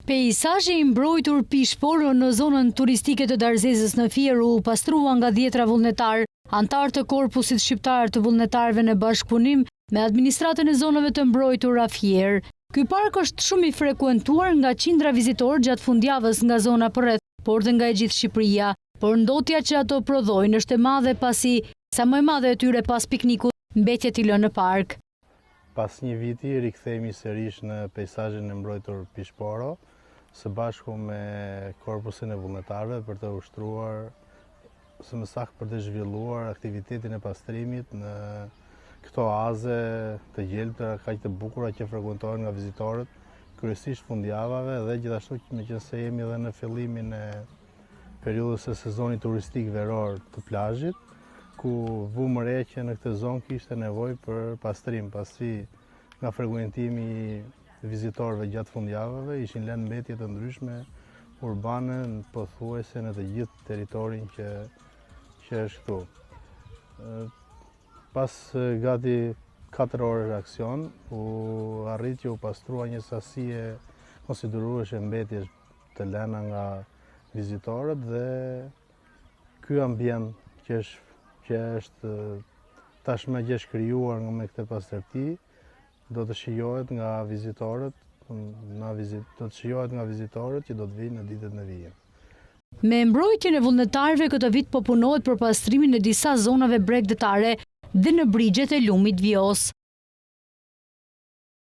Peizazhi i mbrojtur Pishporo në zonën turistike të Darzezës në Fier u pastrua nga 10 vullnetar, antar të korpusit shqiptar të vullnetarëve në bashkëpunim me administratën e zonave të mbrojtura Fier. Ky park është shumë i frekuentuar nga qindra vizitorë gjatë fundjavës nga zona përreth, por dhe nga e gjithë Shqipëria, por ndotja që ato prodhojnë është e madhe pasi sa më e madhe e tyre pas piknikut mbetjet i lënë në park. Pas një viti rikthehemi sërish në peizazhin e mbrojtur Pishporo, së bashku me korpusin e vullnetarëve për të ushtruar, së më saktë për të zhvilluar aktivitetin e pastrimit në këto oaze të gjelbra kaq të bukura që frekuentohen nga vizitorët, kryesisht fundjavave dhe gjithashtu meqense jemi edhe në fillimin e periudhës së sezonit turistik veror të plazhit, ku vumë re që në këtë zonë kishte nevojë për pastrim, pasi nga frekuentimi i vizitorëve gjatë fundjavave ishin lënë mbetje të ndryshme urbane pothuajse në të gjithë territorin që është këtu. Pas gati 4 orë aksion, u arrit që u pastrua një sasi e konsiderueshme mbetjesh të lëna nga vizitorët dhe ky ambient që është tashmë gjë krijuar me këtë pastërti do të shijohet nga vizitorët, që do të vinë në ditët në vijim. Me mbrojtjen e vullnetarëve këtë vit po punohet për pastrimin e disa zonave bregdetare dhe në brigjet e lumit Vjos.